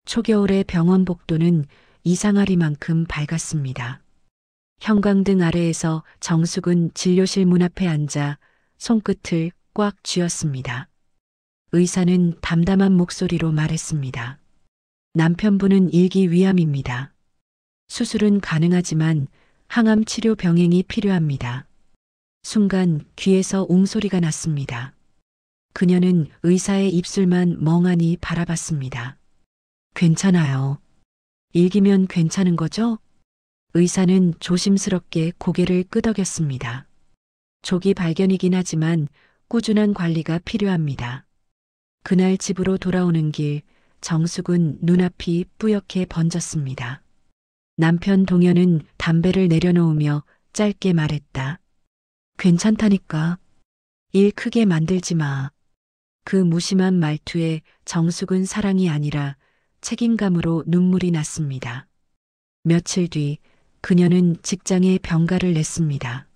초겨울의 병원 복도는 이상하리만큼 밝았습니다. 형광등 아래에서 정숙은 진료실 문 앞에 앉아 손끝을 꽉 쥐었습니다. 의사는 담담한 목소리로 말했습니다. 남편분은 일기위암입니다. 수술은 가능하지만 항암 치료 병행이 필요합니다. 순간 귀에서 웅소리가 났습니다. 그녀는 의사의 입술만 멍하니 바라봤습니다. 괜찮아요. 일기면 괜찮은 거죠? 의사는 조심스럽게 고개를 끄덕였습니다. 조기 발견이긴 하지만 꾸준한 관리가 필요합니다. 그날 집으로 돌아오는 길 정숙은 눈앞이 뿌옇게 번졌습니다. 남편 동현은 담배를 내려놓으며 짧게 말했다. 괜찮다니까. 일 크게 만들지 마. 그 무심한 말투에 정숙은 사랑이 아니라 책임감으로 눈물이 났습니다. 며칠 뒤 그녀는 직장에 병가를 냈습니다.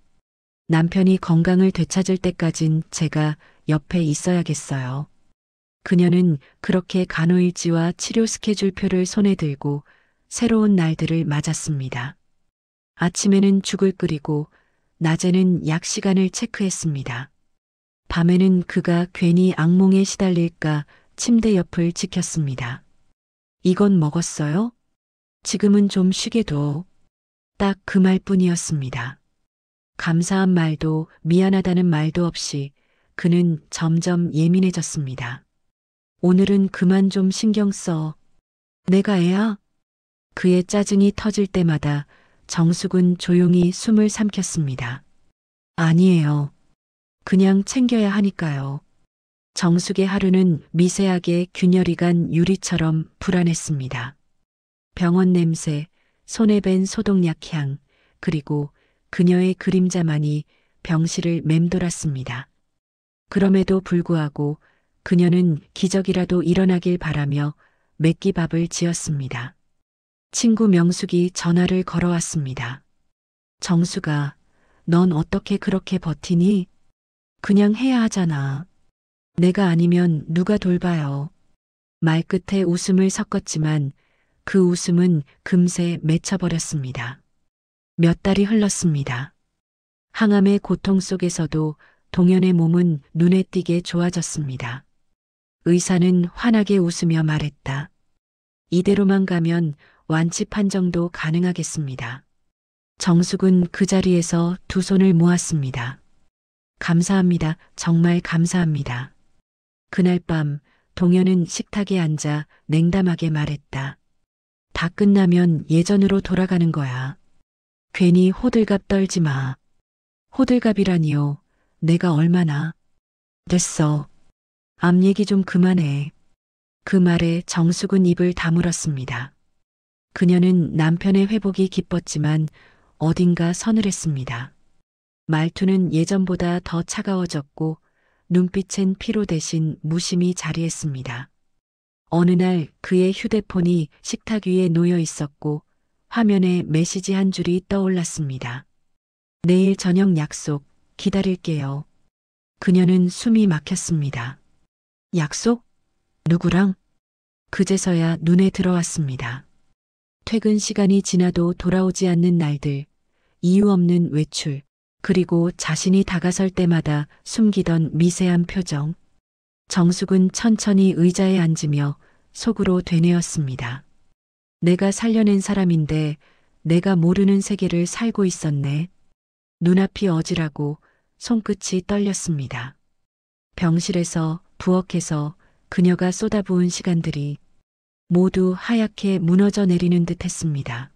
남편이 건강을 되찾을 때까진 제가 옆에 있어야겠어요. 그녀는 그렇게 간호일지와 치료 스케줄표를 손에 들고 새로운 날들을 맞았습니다. 아침에는 죽을 끓이고 낮에는 약 시간을 체크했습니다. 밤에는 그가 괜히 악몽에 시달릴까 침대 옆을 지켰습니다. 이건 먹었어요? 지금은 좀 쉬게 둬. 딱 그 말뿐이었습니다. 감사한 말도 미안하다는 말도 없이 그는 점점 예민해졌습니다. 오늘은 그만 좀 신경 써. 내가 애야? 그의 짜증이 터질 때마다 정숙은 조용히 숨을 삼켰습니다. 아니에요. 그냥 챙겨야 하니까요. 정숙의 하루는 미세하게 균열이 간 유리처럼 불안했습니다. 병원 냄새, 손에 밴 소독약 향, 그리고 그녀의 그림자만이 병실을 맴돌았습니다. 그럼에도 불구하고 그녀는 기적이라도 일어나길 바라며 맥기밥을 지었습니다. 친구 명숙이 전화를 걸어왔습니다. 정숙아, 넌 어떻게 그렇게 버티니? 그냥 해야 하잖아. 내가 아니면 누가 돌봐요. 말끝에 웃음을 섞었지만 그 웃음은 금세 맺혀버렸습니다. 몇 달이 흘렀습니다. 항암의 고통 속에서도 동현의 몸은 눈에 띄게 좋아졌습니다. 의사는 환하게 웃으며 말했다. 이대로만 가면 완치 판정도 가능하겠습니다. 정숙은 그 자리에서 두 손을 모았습니다. 감사합니다. 정말 감사합니다. 그날 밤 동현은 식탁에 앉아 냉담하게 말했다. 다 끝나면 예전으로 돌아가는 거야. 괜히 호들갑 떨지 마. 호들갑이라니요. 내가 얼마나. 됐어. 앞 얘기 좀 그만해. 그 말에 정숙은 입을 다물었습니다. 그녀는 남편의 회복이 기뻤지만 어딘가 서늘했습니다. 말투는 예전보다 더 차가워졌고 눈빛엔 피로 대신 무심이 자리했습니다. 어느 날 그의 휴대폰이 식탁 위에 놓여 있었고 화면에 메시지 한 줄이 떠올랐습니다. 내일 저녁 약속 기다릴게요. 그녀는 숨이 막혔습니다. 약속? 누구랑? 그제서야 눈에 들어왔습니다. 퇴근 시간이 지나도 돌아오지 않는 날들, 이유 없는 외출, 그리고 자신이 다가설 때마다 숨기던 미세한 표정. 정숙은 천천히 의자에 앉으며 속으로 되뇌었습니다. 내가 살려낸 사람인데 내가 모르는 세계를 살고 있었네. 눈앞이 어지라고 손끝이 떨렸습니다. 병실에서 부엌에서 그녀가 쏟아부은 시간들이 모두 하얗게 무너져 내리는 듯 했습니다.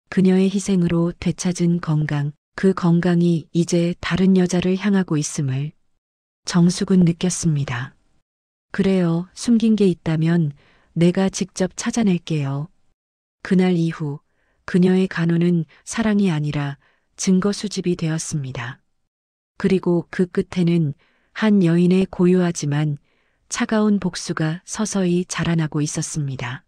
그녀의 희생으로 되찾은 건강, 그 건강이 이제 다른 여자를 향하고 있음을 정숙은 느꼈습니다. 그래요, 숨긴 게 있다면 내가 직접 찾아낼게요. 그날 이후 그녀의 간호는 사랑이 아니라 증거 수집이 되었습니다. 그리고 그 끝에는 한 여인의 고요하지만 차가운 복수가 서서히 자라나고 있었습니다.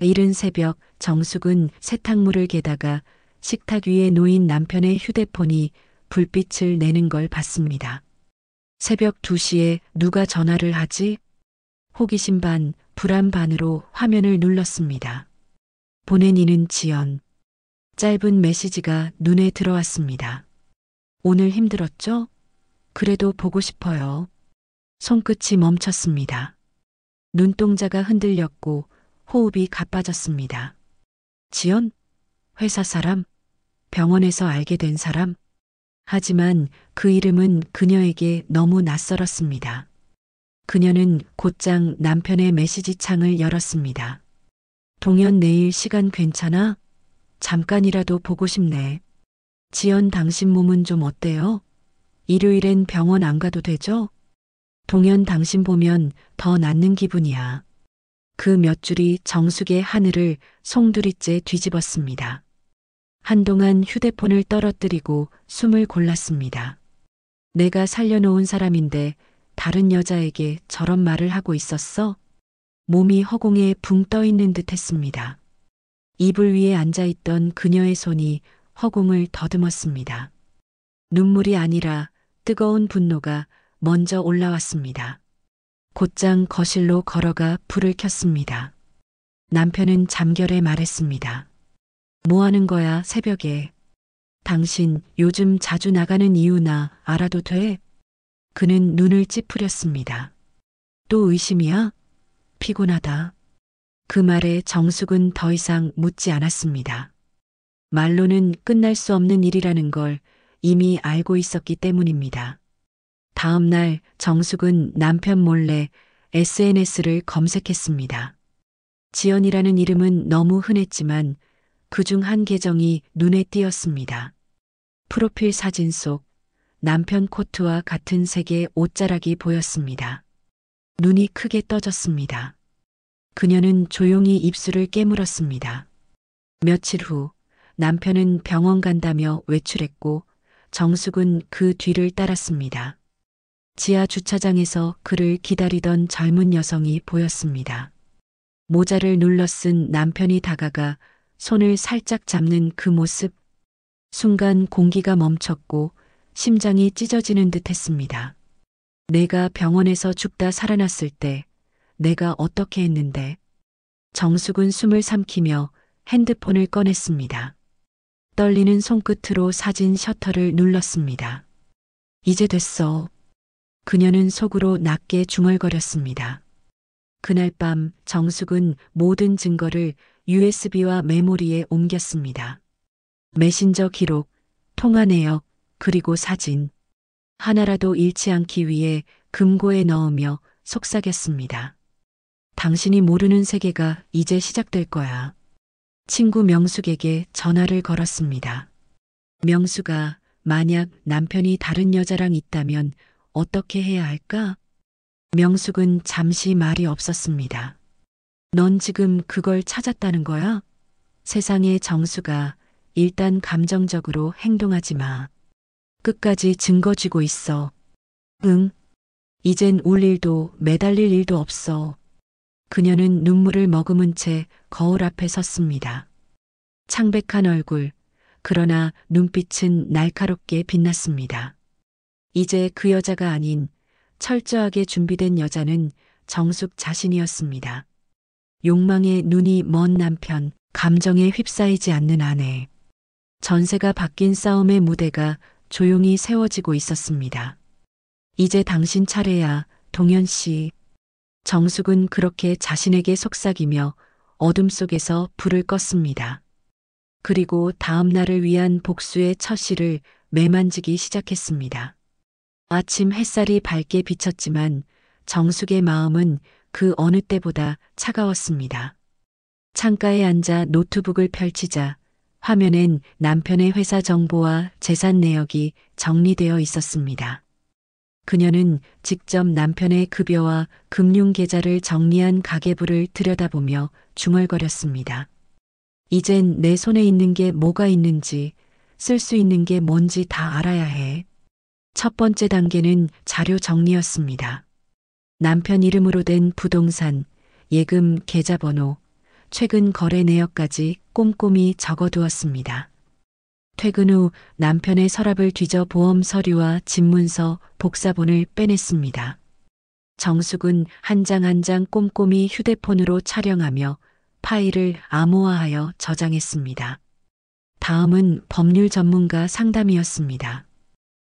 이른 새벽 정숙은 세탁물을 개다가 식탁 위에 놓인 남편의 휴대폰이 불빛을 내는 걸 봤습니다. 새벽 2시에 누가 전화를 하지? 호기심 반 불안 반으로 화면을 눌렀습니다. 보낸 이는 지연. 짧은 메시지가 눈에 들어왔습니다. 오늘 힘들었죠? 그래도 보고 싶어요. 손끝이 멈췄습니다. 눈동자가 흔들렸고 호흡이 가빠졌습니다. 지연? 회사 사람? 병원에서 알게 된 사람? 하지만 그 이름은 그녀에게 너무 낯설었습니다. 그녀는 곧장 남편의 메시지 창을 열었습니다. 동현 내일 시간 괜찮아? 잠깐이라도 보고 싶네. 지연 당신 몸은 좀 어때요? 일요일엔 병원 안 가도 되죠? 동현 당신 보면 더 낫는 기분이야. 그 몇 줄이 정숙의 하늘을 송두리째 뒤집었습니다. 한동안 휴대폰을 떨어뜨리고 숨을 골랐습니다. 내가 살려놓은 사람인데 다른 여자에게 저런 말을 하고 있었어? 몸이 허공에 붕 떠 있는 듯 했습니다. 이불 위에 앉아있던 그녀의 손이 허공을 더듬었습니다. 눈물이 아니라 뜨거운 분노가 먼저 올라왔습니다. 곧장 거실로 걸어가 불을 켰습니다. 남편은 잠결에 말했습니다. 뭐 하는 거야, 새벽에. 당신 요즘 자주 나가는 이유나 알아도 돼? 그는 눈을 찌푸렸습니다. 또 의심이야? 피곤하다. 그 말에 정숙은 더 이상 묻지 않았습니다. 말로는 끝날 수 없는 일이라는 걸 이미 알고 있었기 때문입니다. 다음 날 정숙은 남편 몰래 SNS를 검색했습니다. 지연이라는 이름은 너무 흔했지만 그중 한 계정이 눈에 띄었습니다. 프로필 사진 속 남편 코트와 같은 색의 옷자락이 보였습니다. 눈이 크게 떠졌습니다. 그녀는 조용히 입술을 깨물었습니다. 며칠 후 남편은 병원 간다며 외출했고 정숙은 그 뒤를 따랐습니다. 지하 주차장에서 그를 기다리던 젊은 여성이 보였습니다. 모자를 눌러 쓴 남편이 다가가 손을 살짝 잡는 그 모습. 순간 공기가 멈췄고 심장이 찢어지는 듯 했습니다. 내가 병원에서 죽다 살아났을 때 내가 어떻게 했는데. 정숙은 숨을 삼키며 핸드폰을 꺼냈습니다. 떨리는 손끝으로 사진 셔터를 눌렀습니다. 이제 됐어. 그녀는 속으로 낮게 중얼거렸습니다. 그날 밤 정숙은 모든 증거를 USB와 메모리에 옮겼습니다. 메신저 기록, 통화 내역, 그리고 사진. 하나라도 잃지 않기 위해 금고에 넣으며 속삭였습니다. 당신이 모르는 세계가 이제 시작될 거야. 친구 명숙에게 전화를 걸었습니다. 명숙아, 만약 남편이 다른 여자랑 있다면 어떻게 해야 할까? 명숙은 잠시 말이 없었습니다. 넌 지금 그걸 찾았다는 거야? 세상의 정수가 일단 감정적으로 행동하지 마. 끝까지 증거 쥐고 있어. 응. 이젠 울 일도 매달릴 일도 없어. 그녀는 눈물을 머금은 채 거울 앞에 섰습니다. 창백한 얼굴, 그러나 눈빛은 날카롭게 빛났습니다. 이제 그 여자가 아닌 철저하게 준비된 여자는 정숙 자신이었습니다. 욕망에 눈이 먼 남편, 감정에 휩싸이지 않는 아내. 전세가 바뀐 싸움의 무대가 조용히 세워지고 있었습니다. 이제 당신 차례야, 동현 씨. 정숙은 그렇게 자신에게 속삭이며 어둠 속에서 불을 껐습니다. 그리고 다음 날을 위한 복수의 첫 시를 매만지기 시작했습니다. 아침 햇살이 밝게 비쳤지만 정숙의 마음은 그 어느 때보다 차가웠습니다. 창가에 앉아 노트북을 펼치자 화면엔 남편의 회사 정보와 재산 내역이 정리되어 있었습니다. 그녀는 직접 남편의 급여와 금융 계좌를 정리한 가계부를 들여다보며 중얼거렸습니다. 이젠 내 손에 있는 게 뭐가 있는지, 쓸 수 있는 게 뭔지 다 알아야 해. 첫 번째 단계는 자료 정리였습니다. 남편 이름으로 된 부동산, 예금 계좌번호, 최근 거래 내역까지 꼼꼼히 적어두었습니다. 퇴근 후 남편의 서랍을 뒤져 보험 서류와 집문서, 복사본을 빼냈습니다. 정숙은 한 장 한 장 꼼꼼히 휴대폰으로 촬영하며 파일을 암호화하여 저장했습니다. 다음은 법률 전문가 상담이었습니다.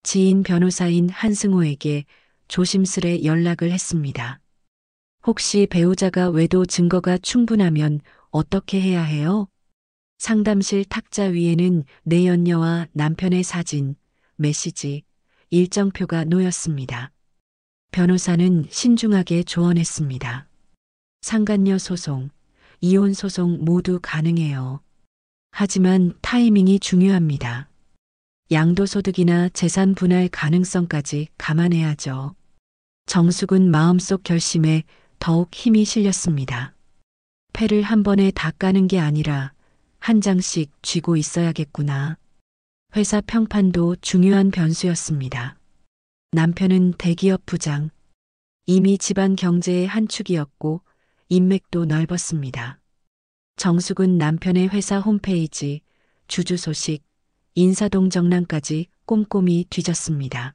지인 변호사인 한승호에게 조심스레 연락을 했습니다. 혹시 배우자가 외도 증거가 충분하면 어떻게 해야 해요? 상담실 탁자 위에는 내연녀와 남편의 사진, 메시지, 일정표가 놓였습니다. 변호사는 신중하게 조언했습니다. 상간녀 소송, 이혼 소송 모두 가능해요. 하지만 타이밍이 중요합니다. 양도소득이나 재산 분할 가능성까지 감안해야죠. 정숙은 마음속 결심에 더욱 힘이 실렸습니다. 패를 한 번에 다 까는 게 아니라 한 장씩 쥐고 있어야겠구나. 회사 평판도 중요한 변수였습니다. 남편은 대기업 부장, 이미 집안 경제의 한 축이었고 인맥도 넓었습니다. 정숙은 남편의 회사 홈페이지, 주주 소식, 인사동 정랑까지 꼼꼼히 뒤졌습니다.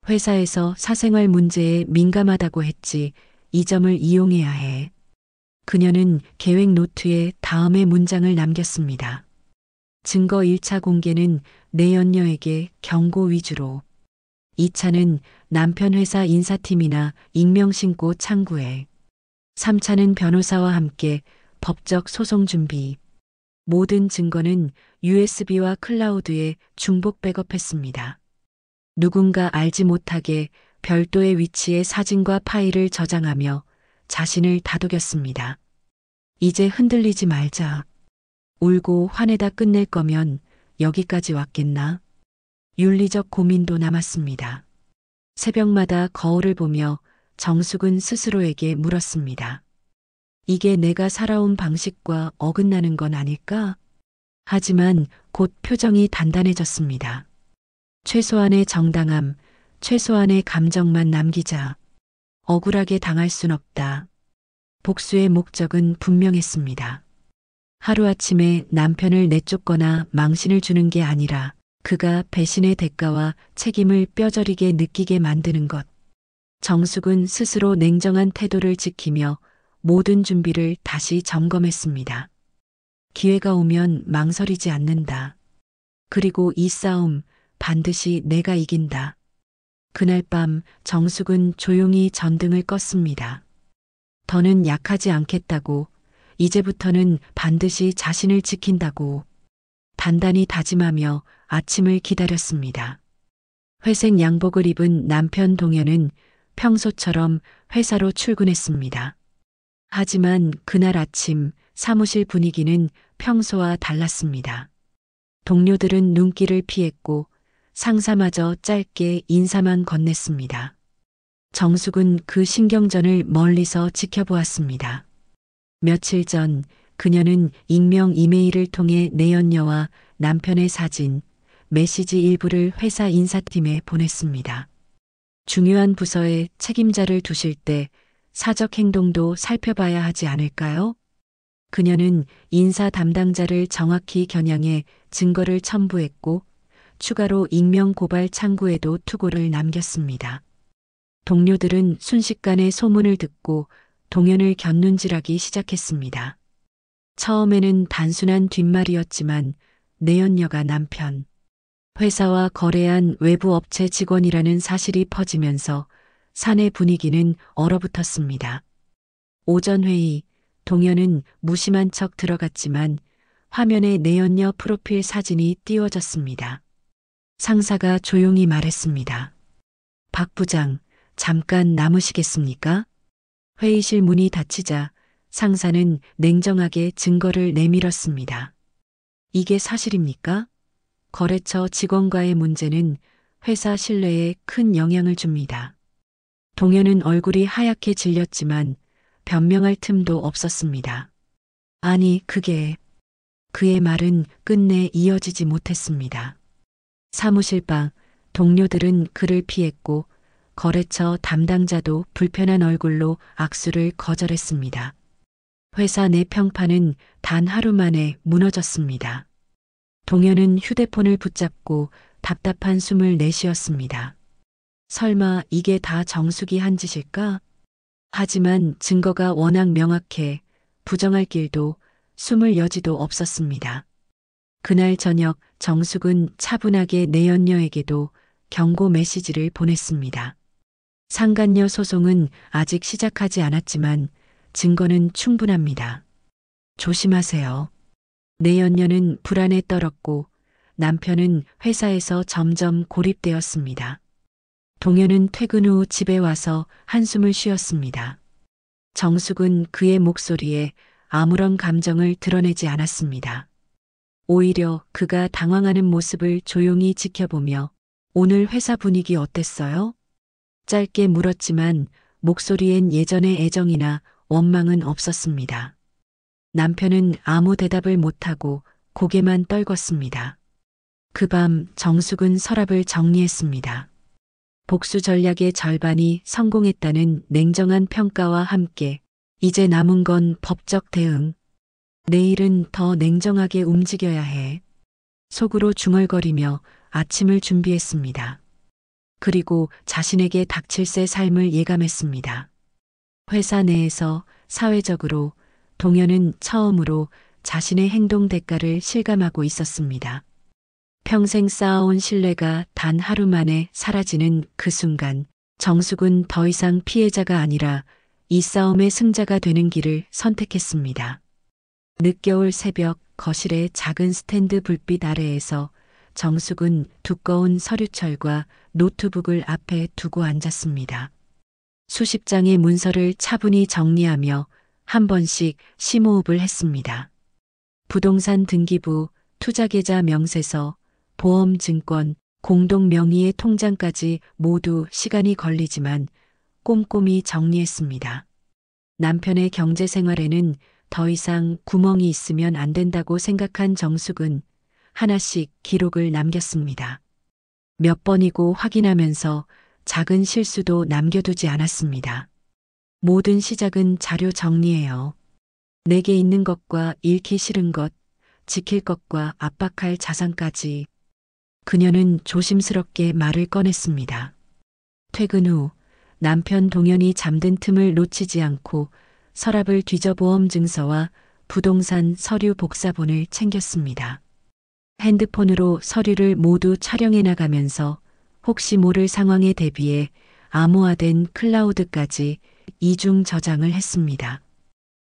회사에서 사생활 문제에 민감하다고 했지 이 점을 이용해야 해. 그녀는 계획 노트에 다음의 문장을 남겼습니다. 증거 1차 공개는 내연녀에게 경고 위주로. 2차는 남편 회사 인사팀이나 익명신고 창구에. 3차는 변호사와 함께 법적 소송 준비. 모든 증거는 USB와 클라우드에 중복 백업했습니다. 누군가 알지 못하게 별도의 위치에 사진과 파일을 저장하며 자신을 다독였습니다. 이제 흔들리지 말자. 울고 화내다 끝낼 거면 여기까지 왔겠나? 윤리적 고민도 남았습니다. 새벽마다 거울을 보며 정숙은 스스로에게 물었습니다. 이게 내가 살아온 방식과 어긋나는 건 아닐까? 하지만 곧 표정이 단단해졌습니다. 최소한의 정당함, 최소한의 감정만 남기자. 억울하게 당할 순 없다. 복수의 목적은 분명했습니다. 하루아침에 남편을 내쫓거나 망신을 주는 게 아니라 그가 배신의 대가와 책임을 뼈저리게 느끼게 만드는 것. 정숙은 스스로 냉정한 태도를 지키며 모든 준비를 다시 점검했습니다. 기회가 오면 망설이지 않는다. 그리고 이 싸움 반드시 내가 이긴다. 그날 밤 정숙은 조용히 전등을 껐습니다. 더는 약하지 않겠다고, 이제부터는 반드시 자신을 지킨다고 단단히 다짐하며 아침을 기다렸습니다. 회색 양복을 입은 남편 동현은 평소처럼 회사로 출근했습니다. 하지만 그날 아침 사무실 분위기는 평소와 달랐습니다. 동료들은 눈길을 피했고 상사마저 짧게 인사만 건넸습니다. 정숙은 그 신경전을 멀리서 지켜보았습니다. 며칠 전 그녀는 익명 이메일을 통해 내연녀와 남편의 사진, 메시지 일부를 회사 인사팀에 보냈습니다. 중요한 부서에 책임자를 두실 때 사적 행동도 살펴봐야 하지 않을까요? 그녀는 인사 담당자를 정확히 겨냥해 증거를 첨부했고 추가로 익명 고발 창구에도 투고를 남겼습니다. 동료들은 순식간에 소문을 듣고 동현을 곁눈질하기 시작했습니다. 처음에는 단순한 뒷말이었지만 내연녀가 남편, 회사와 거래한 외부 업체 직원이라는 사실이 퍼지면서 사내 분위기는 얼어붙었습니다. 오전 회의, 동현은 무심한 척 들어갔지만 화면에 내연녀 프로필 사진이 띄워졌습니다. 상사가 조용히 말했습니다. 박 부장, 잠깐 남으시겠습니까? 회의실 문이 닫히자 상사는 냉정하게 증거를 내밀었습니다. 이게 사실입니까? 거래처 직원과의 문제는 회사 신뢰에 큰 영향을 줍니다. 동현은 얼굴이 하얗게 질렸지만 변명할 틈도 없었습니다. 아니, 그의 말은 끝내 이어지지 못했습니다. 사무실 밖 동료들은 그를 피했고 거래처 담당자도 불편한 얼굴로 악수를 거절했습니다. 회사 내 평판은 단 하루 만에 무너졌습니다. 동현은 휴대폰을 붙잡고 답답한 숨을 내쉬었습니다. 설마 이게 다 정숙이 한 짓일까? 하지만 증거가 워낙 명확해 부정할 길도 숨을 여지도 없었습니다. 그날 저녁 정숙은 차분하게 내연녀에게도 경고 메시지를 보냈습니다. 상간녀 소송은 아직 시작하지 않았지만 증거는 충분합니다. 조심하세요. 내연녀는 불안에 떨었고 남편은 회사에서 점점 고립되었습니다. 동현은 퇴근 후 집에 와서 한숨을 쉬었습니다. 정숙은 그의 목소리에 아무런 감정을 드러내지 않았습니다. 오히려 그가 당황하는 모습을 조용히 지켜보며 오늘 회사 분위기 어땠어요? 짧게 물었지만 목소리엔 예전의 애정이나 원망은 없었습니다. 남편은 아무 대답을 못하고 고개만 떨궜습니다. 그 밤 정숙은 서랍을 정리했습니다. 복수 전략의 절반이 성공했다는 냉정한 평가와 함께 이제 남은 건 법적 대응. 내일은 더 냉정하게 움직여야 해. 속으로 중얼거리며 아침을 준비했습니다. 그리고 자신에게 닥칠 새 삶을 예감했습니다. 회사 내에서 사회적으로 동현은 처음으로 자신의 행동 대가를 실감하고 있었습니다. 평생 쌓아온 신뢰가 단 하루 만에 사라지는 그 순간 정숙은 더 이상 피해자가 아니라 이 싸움의 승자가 되는 길을 선택했습니다. 늦겨울 새벽 거실의 작은 스탠드 불빛 아래에서 정숙은 두꺼운 서류철과 노트북을 앞에 두고 앉았습니다. 수십 장의 문서를 차분히 정리하며 한 번씩 심호흡을 했습니다. 부동산 등기부, 투자계좌 명세서, 보험증권, 공동명의의 통장까지 모두 시간이 걸리지만 꼼꼼히 정리했습니다. 남편의 경제생활에는 더 이상 구멍이 있으면 안 된다고 생각한 정숙은 하나씩 기록을 남겼습니다. 몇 번이고 확인하면서 작은 실수도 남겨두지 않았습니다. 모든 시작은 자료 정리예요. 내게 있는 것과 잃기 싫은 것, 지킬 것과 압박할 자산까지. 그녀는 조심스럽게 말을 꺼냈습니다. 퇴근 후 남편 동현이 잠든 틈을 놓치지 않고 서랍을 뒤져 보험 증서와 부동산 서류 복사본을 챙겼습니다. 핸드폰으로 서류를 모두 촬영해 나가면서 혹시 모를 상황에 대비해 암호화된 클라우드까지 이중 저장을 했습니다.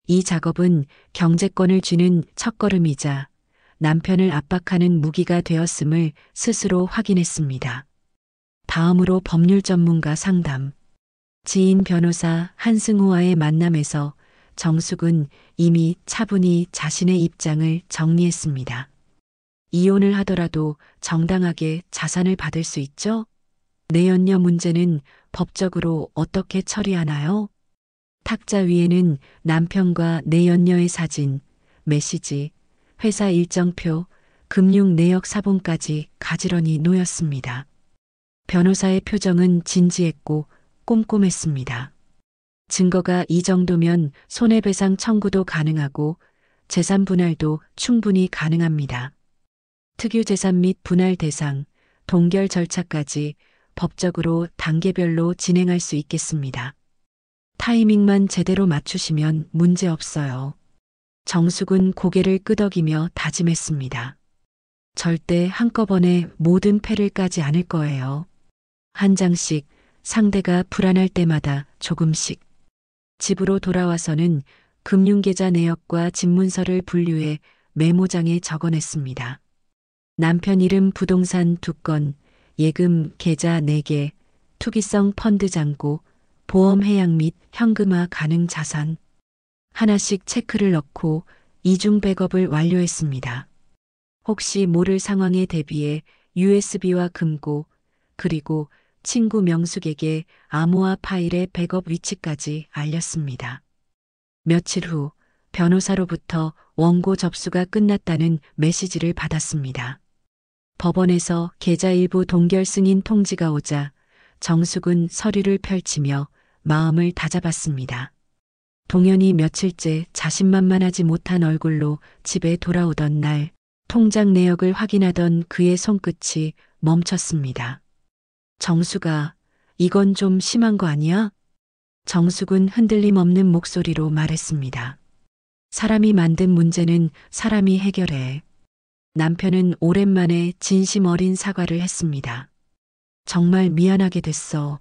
이 작업은 경제권을 쥐는 첫걸음이자 남편을 압박하는 무기가 되었음을 스스로 확인했습니다. 다음으로 법률 전문가 상담. 지인 변호사 한승우와의 만남에서 정숙은 이미 차분히 자신의 입장을 정리했습니다. 이혼을 하더라도 정당하게 자산을 받을 수 있죠? 내연녀 문제는 법적으로 어떻게 처리하나요? 탁자 위에는 남편과 내연녀의 사진, 메시지, 회사 일정표, 금융 내역 사본까지 가지런히 놓였습니다. 변호사의 표정은 진지했고 꼼꼼했습니다. 증거가 이 정도면 손해배상 청구도 가능하고 재산 분할도 충분히 가능합니다. 특유재산 및 분할 대상, 동결 절차까지 법적으로 단계별로 진행할 수 있겠습니다. 타이밍만 제대로 맞추시면 문제 없어요. 정숙은 고개를 끄덕이며 다짐했습니다. 절대 한꺼번에 모든 패를 까지 않을 거예요. 한 장씩 상대가 불안할 때마다 조금씩. 집으로 돌아와서는 금융계좌 내역과 집문서를 분류해 메모장에 적어냈습니다. 남편 이름 부동산 2건, 예금 계좌 4개, 투기성 펀드 잔고, 보험 해약 및 현금화 가능 자산. 하나씩 체크를 넣고 이중 백업을 완료했습니다. 혹시 모를 상황에 대비해 USB와 금고, 그리고 친구 명숙에게 암호화 파일의 백업 위치까지 알렸습니다. 며칠 후 변호사로부터 원고 접수가 끝났다는 메시지를 받았습니다. 법원에서 계좌 일부 동결 승인 통지가 오자 정숙은 서류를 펼치며 마음을 다잡았습니다. 동현이 며칠째 자신만만하지 못한 얼굴로 집에 돌아오던 날 통장 내역을 확인하던 그의 손끝이 멈췄습니다. 정수가 이건 좀 심한 거 아니야? 정숙은 흔들림 없는 목소리로 말했습니다. 사람이 만든 문제는 사람이 해결해. 남편은 오랜만에 진심 어린 사과를 했습니다. 정말 미안하게 됐어.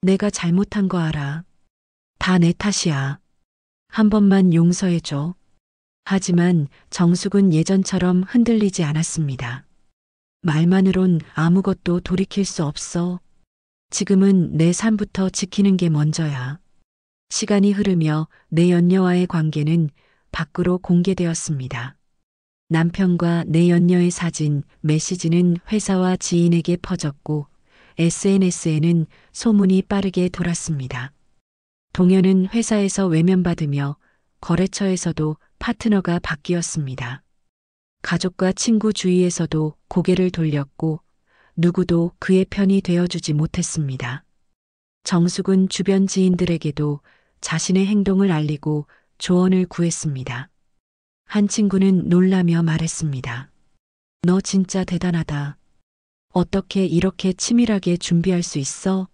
내가 잘못한 거 알아. 다 내 탓이야. 한 번만 용서해줘. 하지만 정숙은 예전처럼 흔들리지 않았습니다. 말만으론 아무것도 돌이킬 수 없어. 지금은 내 삶부터 지키는 게 먼저야. 시간이 흐르며 내 연녀와의 관계는 밖으로 공개되었습니다. 남편과 내 연녀의 사진, 메시지는 회사와 지인에게 퍼졌고 SNS에는 소문이 빠르게 돌았습니다. 동현은 회사에서 외면받으며 거래처에서도 파트너가 바뀌었습니다. 가족과 친구 주위에서도 고개를 돌렸고 누구도 그의 편이 되어주지 못했습니다. 정숙은 주변 지인들에게도 자신의 행동을 알리고 조언을 구했습니다. 한 친구는 놀라며 말했습니다. 너 진짜 대단하다. 어떻게 이렇게 치밀하게 준비할 수 있어?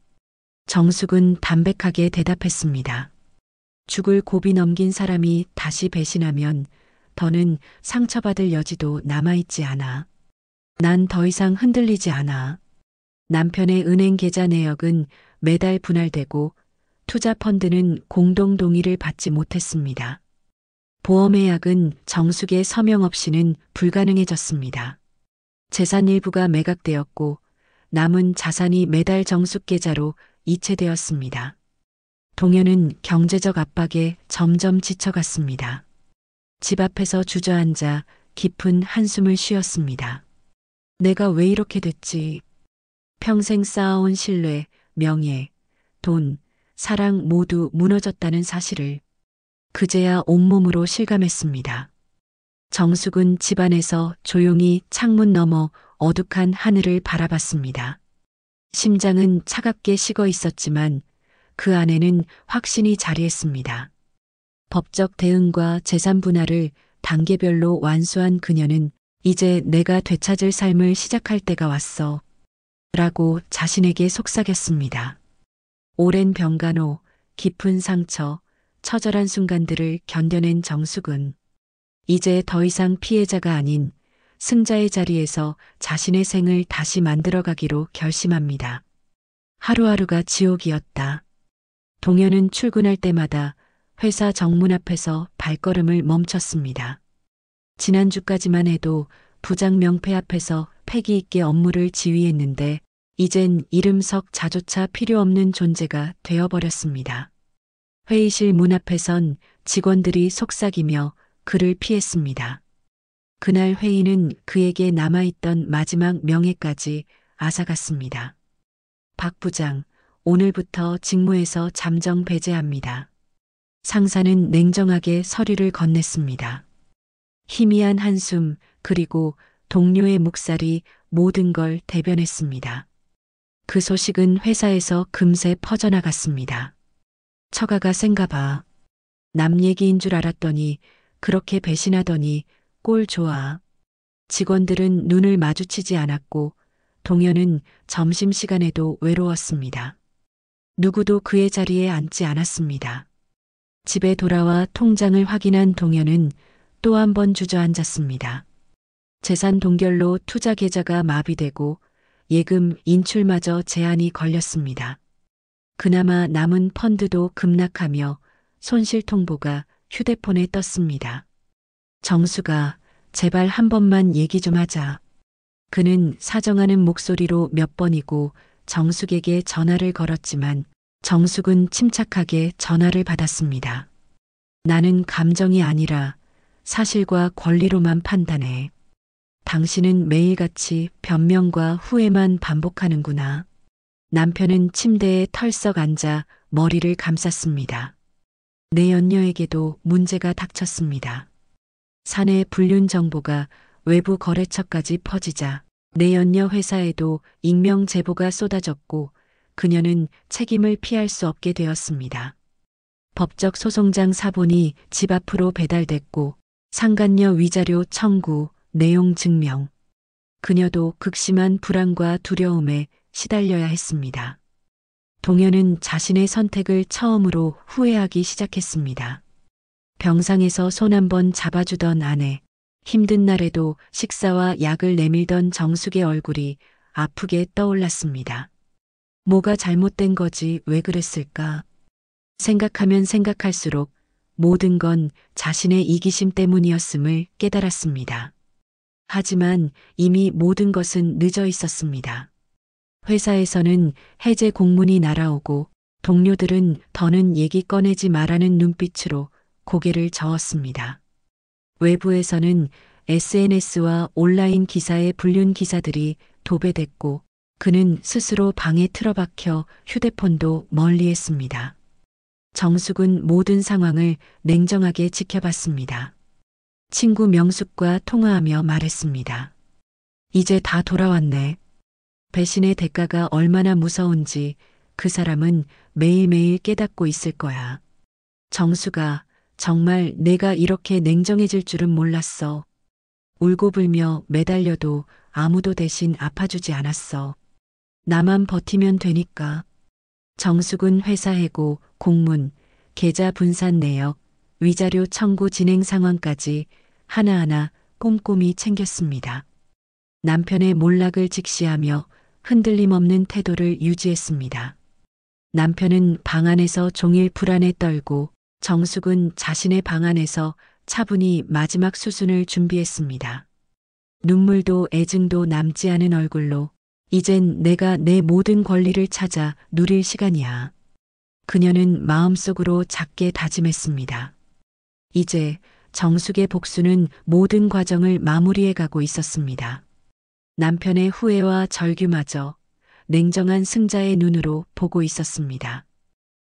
정숙은 담백하게 대답했습니다. 죽을 고비 넘긴 사람이 다시 배신하면 더는 상처받을 여지도 남아있지 않아. 난 더 이상 흔들리지 않아. 남편의 은행 계좌 내역은 매달 분할되고 투자 펀드는 공동 동의를 받지 못했습니다. 보험계약은 정숙의 서명 없이는 불가능해졌습니다. 재산 일부가 매각되었고 남은 자산이 매달 정숙 계좌로 이체되었습니다. 동현은 경제적 압박에 점점 지쳐갔습니다. 집 앞에서 주저앉아 깊은 한숨을 쉬었습니다. 내가 왜 이렇게 됐지? 평생 쌓아온 신뢰, 명예, 돈, 사랑 모두 무너졌다는 사실을 그제야 온몸으로 실감했습니다. 정숙은 집안에서 조용히 창문 너머 어둑한 하늘을 바라봤습니다. 심장은 차갑게 식어 있었지만 그 안에는 확신이 자리했습니다. 법적 대응과 재산 분할을 단계별로 완수한 그녀는 이제 내가 되찾을 삶을 시작할 때가 왔어. 라고 자신에게 속삭였습니다. 오랜 병간호, 깊은 상처, 처절한 순간들을 견뎌낸 정숙은 이제 더 이상 피해자가 아닌 승자의 자리에서 자신의 생을 다시 만들어가기로 결심합니다. 하루하루가 지옥이었다. 동현은 출근할 때마다 회사 정문 앞에서 발걸음을 멈췄습니다. 지난주까지만 해도 부장 명패 앞에서 패기 있게 업무를 지휘했는데 이젠 이름석 자조차 필요 없는 존재가 되어버렸습니다. 회의실 문 앞에선 직원들이 속삭이며 그를 피했습니다. 그날 회의는 그에게 남아있던 마지막 명예까지 앗아갔습니다. 박 부장, 오늘부터 직무에서 잠정 배제합니다. 상사는 냉정하게 서류를 건넸습니다. 희미한 한숨 그리고 동료의 묵살이 모든 걸 대변했습니다. 그 소식은 회사에서 금세 퍼져나갔습니다. 처가가 센가 봐. 남 얘기인 줄 알았더니 그렇게 배신하더니 꼴 좋아. 직원들은 눈을 마주치지 않았고 동현은 점심시간에도 외로웠습니다. 누구도 그의 자리에 앉지 않았습니다. 집에 돌아와 통장을 확인한 동현은 또 한 번 주저앉았습니다. 재산 동결로 투자 계좌가 마비되고 예금 인출마저 제한이 걸렸습니다. 그나마 남은 펀드도 급락하며 손실 통보가 휴대폰에 떴습니다. 정수가 제발 한 번만 얘기 좀 하자. 그는 사정하는 목소리로 몇 번이고 정숙에게 전화를 걸었지만 정숙은 침착하게 전화를 받았습니다. 나는 감정이 아니라 사실과 권리로만 판단해. 당신은 매일같이 변명과 후회만 반복하는구나. 남편은 침대에 털썩 앉아 머리를 감쌌습니다. 내 연녀에게도 문제가 닥쳤습니다. 사내 불륜 정보가 외부 거래처까지 퍼지자 내 연녀 회사에도 익명 제보가 쏟아졌고 그녀는 책임을 피할 수 없게 되었습니다. 법적 소송장 사본이 집 앞으로 배달됐고 상간녀 위자료 청구, 내용 증명. 그녀도 극심한 불안과 두려움에 시달려야 했습니다. 동현은 자신의 선택을 처음으로 후회하기 시작했습니다. 병상에서 손 한 번 잡아주던 아내, 힘든 날에도 식사와 약을 내밀던 정숙의 얼굴이 아프게 떠올랐습니다. 뭐가 잘못된 거지 왜 그랬을까? 생각하면 생각할수록 모든 건 자신의 이기심 때문이었음을 깨달았습니다. 하지만 이미 모든 것은 늦어 있었습니다. 회사에서는 해제 공문이 날아오고 동료들은 더는 얘기 꺼내지 말라는 눈빛으로 고개를 저었습니다. 외부에서는 SNS와 온라인 기사의 불륜 기사들이 도배됐고 그는 스스로 방에 틀어박혀 휴대폰도 멀리했습니다. 정숙은 모든 상황을 냉정하게 지켜봤습니다. 친구 명숙과 통화하며 말했습니다. 이제 다 돌아왔네. 배신의 대가가 얼마나 무서운지 그 사람은 매일매일 깨닫고 있을 거야. 정수가 정말 내가 이렇게 냉정해질 줄은 몰랐어. 울고불며 매달려도 아무도 대신 아파주지 않았어. 나만 버티면 되니까. 정숙은 회사 해고, 공문, 계좌 분산 내역, 위자료 청구 진행 상황까지 하나하나 꼼꼼히 챙겼습니다. 남편의 몰락을 직시하며 흔들림 없는 태도를 유지했습니다. 남편은 방 안에서 종일 불안에 떨고 정숙은 자신의 방 안에서 차분히 마지막 수순을 준비했습니다. 눈물도 애증도 남지 않은 얼굴로 이젠 내가 내 모든 권리를 찾아 누릴 시간이야. 그녀는 마음속으로 작게 다짐했습니다. 이제 정숙의 복수는 모든 과정을 마무리해 가고 있었습니다. 남편의 후회와 절규마저 냉정한 승자의 눈으로 보고 있었습니다.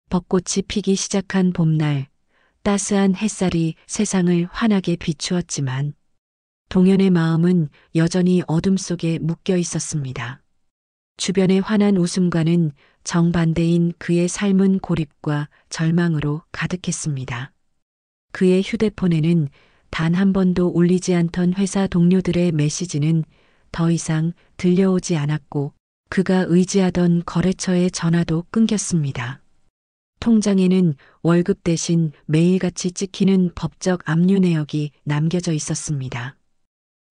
벚꽃이 피기 시작한 봄날, 따스한 햇살이 세상을 환하게 비추었지만 동현의 마음은 여전히 어둠 속에 묶여 있었습니다. 주변의 환한 웃음과는 정반대인 그의 삶은 고립과 절망으로 가득했습니다. 그의 휴대폰에는 단 한 번도 울리지 않던 회사 동료들의 메시지는 더 이상 들려오지 않았고 그가 의지하던 거래처의 전화도 끊겼습니다. 통장에는 월급 대신 매일같이 찍히는 법적 압류 내역이 남겨져 있었습니다.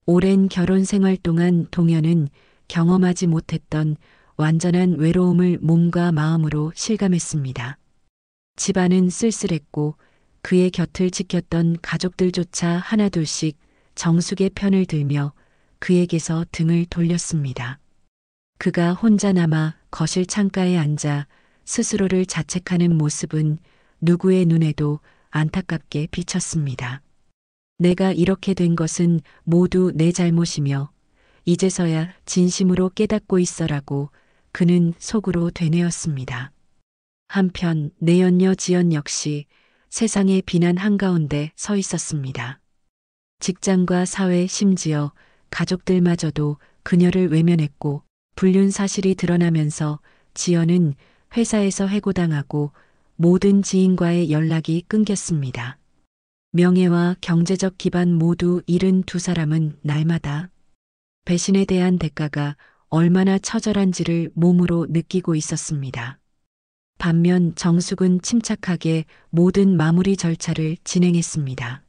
오랜 결혼 생활 동안 동현은 경험하지 못했던 완전한 외로움을 몸과 마음으로 실감했습니다. 집안은 쓸쓸했고 그의 곁을 지켰던 가족들조차 하나둘씩 정숙의 편을 들며 그에게서 등을 돌렸습니다. 그가 혼자 남아 거실 창가에 앉아 스스로를 자책하는 모습은 누구의 눈에도 안타깝게 비쳤습니다. 내가 이렇게 된 것은 모두 내 잘못이며 이제서야 진심으로 깨닫고 있어라고 그는 속으로 되뇌었습니다. 한편 내연녀 지연 역시 세상의 비난 한가운데 서 있었습니다. 직장과 사회 심지어 가족들마저도 그녀를 외면했고 불륜 사실이 드러나면서 지연은 회사에서 해고당하고 모든 지인과의 연락이 끊겼습니다. 명예와 경제적 기반 모두 잃은 두 사람은 날마다 배신에 대한 대가가 얼마나 처절한지를 몸으로 느끼고 있었습니다. 반면 정숙은 침착하게 모든 마무리 절차를 진행했습니다.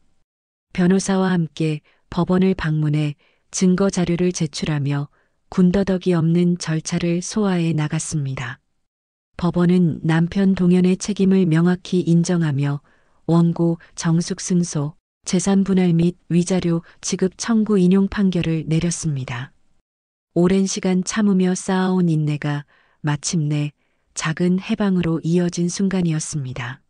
변호사와 함께 법원을 방문해 증거 자료를 제출하며 군더더기 없는 절차를 소화해 나갔습니다. 법원은 남편 동현의 책임을 명확히 인정하며 원고 정숙 승소, 재산 분할 및 위자료 지급 청구 인용 판결을 내렸습니다. 오랜 시간 참으며 쌓아온 인내가 마침내 작은 해방으로 이어진 순간이었습니다.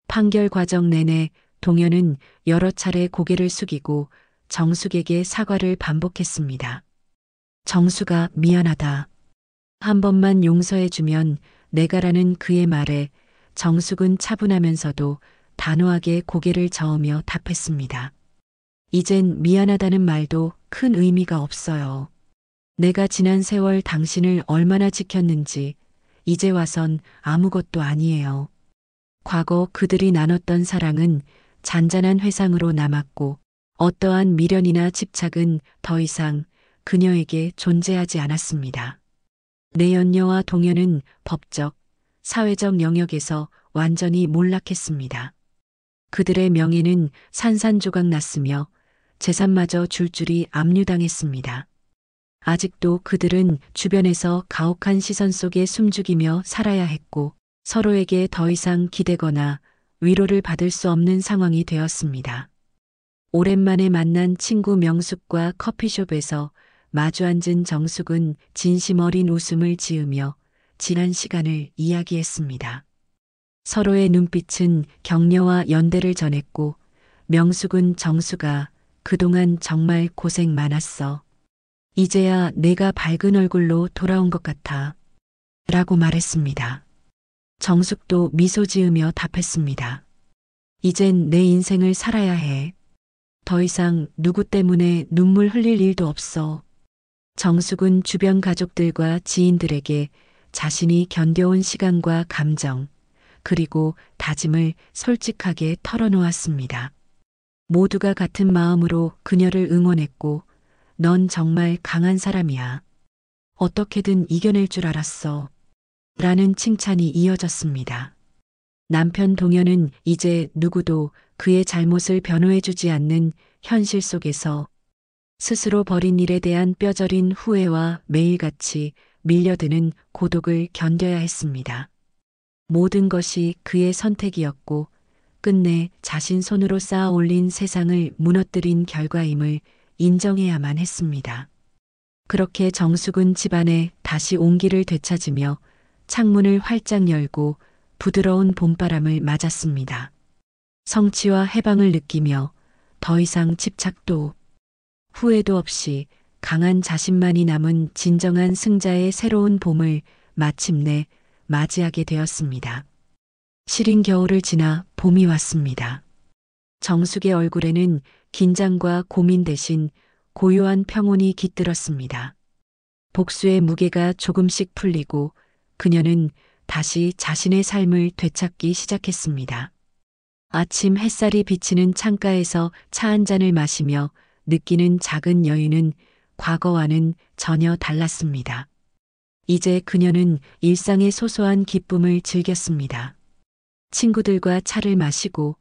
판결 과정 내내 동현은 여러 차례 고개를 숙이고 정숙에게 사과를 반복했습니다. 정숙아, 미안하다. 한 번만 용서해주면 내가라는 그의 말에 정숙은 차분하면서도 단호하게 고개를 저으며 답했습니다. 이젠 미안하다는 말도 큰 의미가 없어요. 내가 지난 세월 당신을 얼마나 지켰는지 이제 와선 아무것도 아니에요. 과거 그들이 나눴던 사랑은 잔잔한 회상으로 남았고 어떠한 미련이나 집착은 더 이상 그녀에게 존재하지 않았습니다. 내연녀와 동현은 법적, 사회적 영역에서 완전히 몰락했습니다. 그들의 명예는 산산조각 났으며 재산마저 줄줄이 압류당했습니다. 아직도 그들은 주변에서 가혹한 시선 속에 숨죽이며 살아야 했고 서로에게 더 이상 기대거나 위로를 받을 수 없는 상황이 되었습니다. 오랜만에 만난 친구 명숙과 커피숍에서 마주 앉은 정숙은 진심 어린 웃음을 지으며 지난 시간을 이야기했습니다. 서로의 눈빛은 격려와 연대를 전했고 명숙은 정수가 그동안 정말 고생 많았어. 이제야 내가 밝은 얼굴로 돌아온 것 같아. 라고 말했습니다. 정숙도 미소 지으며 답했습니다. 이젠 내 인생을 살아야 해. 더 이상 누구 때문에 눈물 흘릴 일도 없어. 정숙은 주변 가족들과 지인들에게 자신이 견뎌온 시간과 감정, 그리고 다짐을 솔직하게 털어놓았습니다. 모두가 같은 마음으로 그녀를 응원했고, 넌 정말 강한 사람이야. 어떻게든 이겨낼 줄 알았어. 라는 칭찬이 이어졌습니다. 남편 동현은 이제 누구도 그의 잘못을 변호해주지 않는 현실 속에서 스스로 벌인 일에 대한 뼈저린 후회와 매일같이 밀려드는 고독을 견뎌야 했습니다. 모든 것이 그의 선택이었고 끝내 자신 손으로 쌓아 올린 세상을 무너뜨린 결과임을 인정해야만 했습니다. 그렇게 정숙은 집안에 다시 온기를 되찾으며 창문을 활짝 열고 부드러운 봄바람을 맞았습니다. 성취와 해방을 느끼며 더 이상 집착도 후회도 없이 강한 자신만이 남은 진정한 승자의 새로운 봄을 마침내 맞이하게 되었습니다. 시린 겨울을 지나 봄이 왔습니다. 정숙의 얼굴에는 긴장과 고민 대신 고요한 평온이 깃들었습니다. 복수의 무게가 조금씩 풀리고 그녀는 다시 자신의 삶을 되찾기 시작했습니다. 아침 햇살이 비치는 창가에서 차 한 잔을 마시며 느끼는 작은 여유는 과거와는 전혀 달랐습니다. 이제 그녀는 일상의 소소한 기쁨을 즐겼습니다. 친구들과 차를 마시고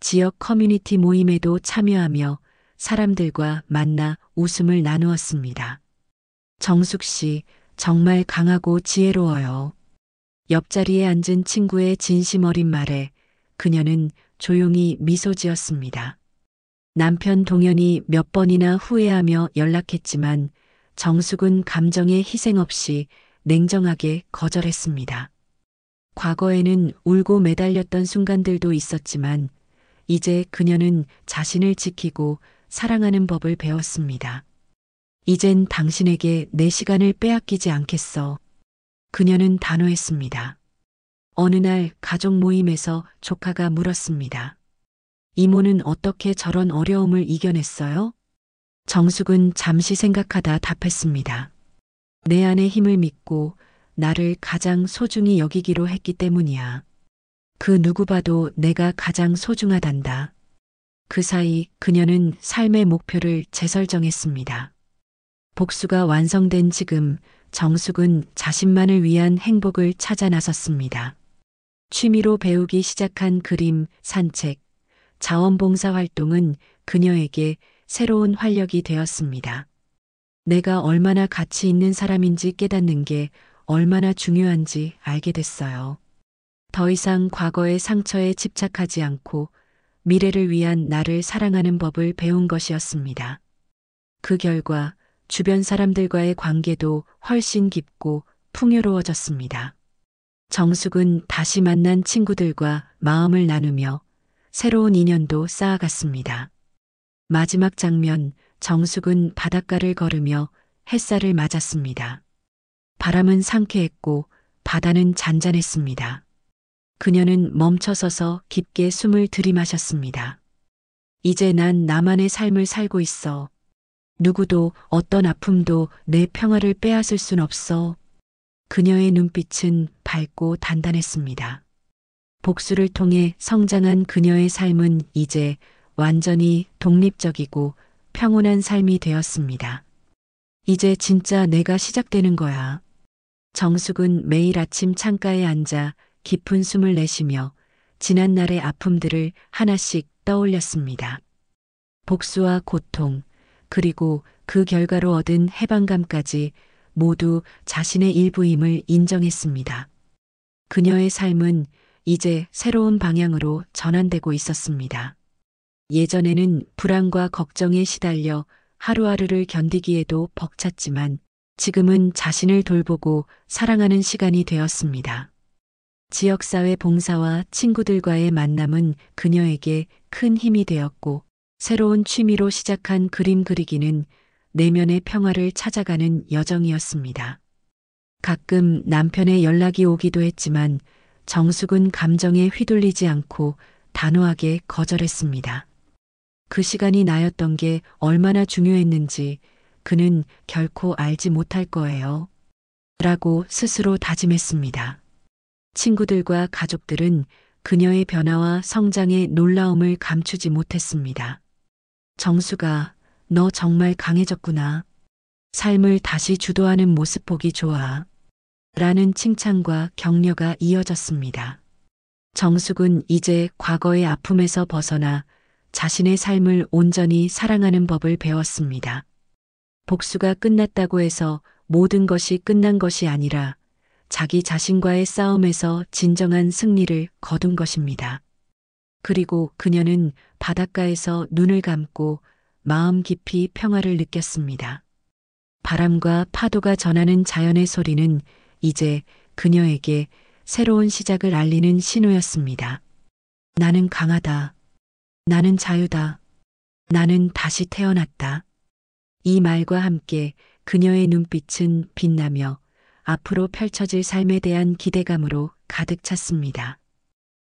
지역 커뮤니티 모임에도 참여하며 사람들과 만나 웃음을 나누었습니다. 정숙 씨, 정말 강하고 지혜로워요. 옆자리에 앉은 친구의 진심 어린 말에 그녀는 조용히 미소 지었습니다. 남편 동현이 몇 번이나 후회하며 연락했지만 정숙은 감정의 희생 없이 냉정하게 거절했습니다. 과거에는 울고 매달렸던 순간들도 있었지만 이제 그녀는 자신을 지키고 사랑하는 법을 배웠습니다. 이젠 당신에게 내 시간을 빼앗기지 않겠어. 그녀는 단호했습니다. 어느 날 가족 모임에서 조카가 물었습니다. 이모는 어떻게 저런 어려움을 이겨냈어요? 정숙은 잠시 생각하다 답했습니다. 내 안의 힘을 믿고 나를 가장 소중히 여기기로 했기 때문이야. 그 누구 봐도 내가 가장 소중하단다. 그 사이 그녀는 삶의 목표를 재설정했습니다. 복수가 완성된 지금 정숙은 자신만을 위한 행복을 찾아 나섰습니다. 취미로 배우기 시작한 그림, 산책, 자원봉사 활동은 그녀에게 새로운 활력이 되었습니다. 내가 얼마나 가치 있는 사람인지 깨닫는 게 얼마나 중요한지 알게 됐어요. 더 이상 과거의 상처에 집착하지 않고 미래를 위한 나를 사랑하는 법을 배운 것이었습니다. 그 결과 주변 사람들과의 관계도 훨씬 깊고 풍요로워졌습니다. 정숙은 다시 만난 친구들과 마음을 나누며 새로운 인연도 쌓아갔습니다. 마지막 장면, 정숙은 바닷가를 걸으며 햇살을 맞았습니다. 바람은 상쾌했고 바다는 잔잔했습니다. 그녀는 멈춰서서 깊게 숨을 들이마셨습니다. 이제 난 나만의 삶을 살고 있어. 누구도 어떤 아픔도 내 평화를 빼앗을 순 없어. 그녀의 눈빛은 밝고 단단했습니다. 복수를 통해 성장한 그녀의 삶은 이제 완전히 독립적이고 평온한 삶이 되었습니다. 이제 진짜 내가 시작되는 거야. 정숙은 매일 아침 창가에 앉아 깊은 숨을 내쉬며 지난날의 아픔들을 하나씩 떠올렸습니다. 복수와 고통, 그리고 그 결과로 얻은 해방감까지 모두 자신의 일부임을 인정했습니다. 그녀의 삶은 이제 새로운 방향으로 전환되고 있었습니다. 예전에는 불안과 걱정에 시달려 하루하루를 견디기에도 벅찼지만 지금은 자신을 돌보고 사랑하는 시간이 되었습니다. 지역사회 봉사와 친구들과의 만남은 그녀에게 큰 힘이 되었고 새로운 취미로 시작한 그림 그리기는 내면의 평화를 찾아가는 여정이었습니다. 가끔 남편의 연락이 오기도 했지만 정숙은 감정에 휘둘리지 않고 단호하게 거절했습니다. 그 시간이 나였던 게 얼마나 중요했는지 그는 결코 알지 못할 거예요. 라고 스스로 다짐했습니다. 친구들과 가족들은 그녀의 변화와 성장의 놀라움을 감추지 못했습니다. 정수가, 너 정말 강해졌구나. 삶을 다시 주도하는 모습 보기 좋아. 라는 칭찬과 격려가 이어졌습니다. 정숙은 이제 과거의 아픔에서 벗어나 자신의 삶을 온전히 사랑하는 법을 배웠습니다. 복수가 끝났다고 해서 모든 것이 끝난 것이 아니라 자기 자신과의 싸움에서 진정한 승리를 거둔 것입니다. 그리고 그녀는 바닷가에서 눈을 감고 마음 깊이 평화를 느꼈습니다. 바람과 파도가 전하는 자연의 소리는 이제 그녀에게 새로운 시작을 알리는 신호였습니다. 나는 강하다. 나는 자유다. 나는 다시 태어났다. 이 말과 함께 그녀의 눈빛은 빛나며 앞으로 펼쳐질 삶에 대한 기대감으로 가득 찼습니다.